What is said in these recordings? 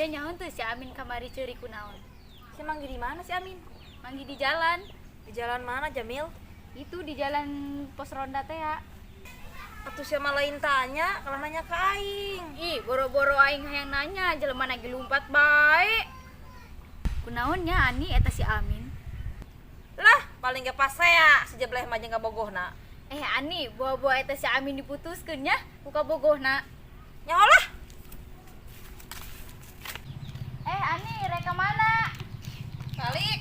nyaon tuh si Amin kamari ceuri kunaon. Si Manggi di mana si Amin? Manggi di jalan. Di jalan mana Jamil? Itu di jalan pos ronda teh ya. Atuh siapa lain tanya, kalau nanya ke aing. Ih, boro-boro aing hayang nanya, jelema lagi lumpat bae. Kunaonnya Ani eta si Amin? Lah, paling gak pas saya sejebleh mah jeung kabogohna. Ani, buah-buah eta si Amin diputuskeun nya ku kabogohna. Nyaho lah. Ani, reka mana? Balik.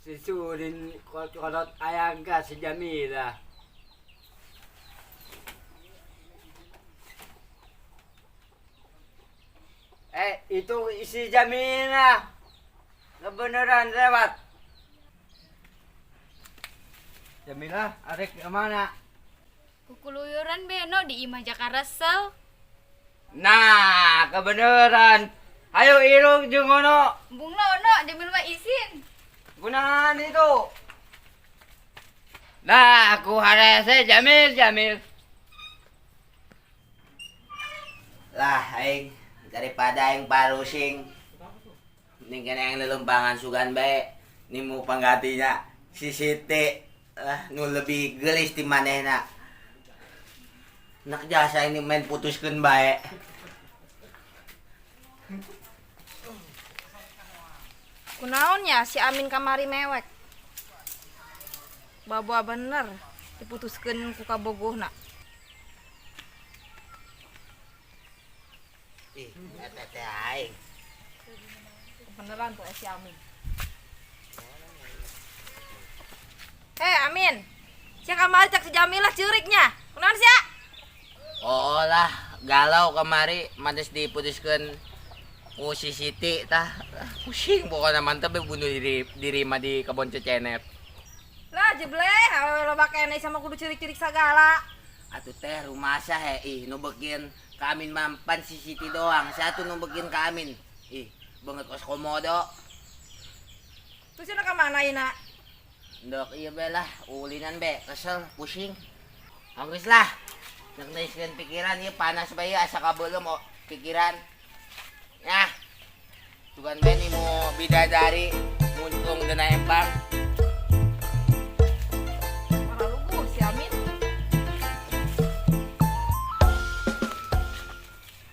Si Surin kolot ayang ka si Jamila. Itu si Jamila. Kebeneran lewat. Jamila, arek kemana? Kukuluyuran beno di Imah Jakarta. Nah, kebeneran. Ayo irung jeung ngono. Bung Nono, Jamil mah izin. Gunahan itu. Nah, aku harese Jamil. Lah, aing daripada aing parusing ning kena yang lelumpangan sugan bae nimu panggantinya si Siti lah nu lebih gelis ti manehna. Nak jasa ini main putuskeun bae. Kunaonnya si Amin kamari mewek. Babua bener diputuskeun ku kabogohna. Ih, eta teh aing. Beneran tuh si Amin. Amin. Sia kamari cek si Jamilah ceuriknya. Kunaon sia? Oh lah, galau kamari mantes diputuskeun ku si Siti tah. Pusing pokoknya mantep bunuh diri mah di kebon Cecenet. Lah jebleh, loba keneh sama kudu cirik-cirik sagala. Atuh teh rumah sah nu beukeun ka Amin mampan si Siti doang. Satu nu beukeun ka Amin. Banget kos komodo. Terus cenah ka mana ieu? Ndok iya be lah, ulinan be, kesel, pusing. Anggeus lah. Nek neuskeun pikiran ieu panas bae asa kabeulem pikiran. Yah. Tugan be ni mau bidadari muncung dina empang.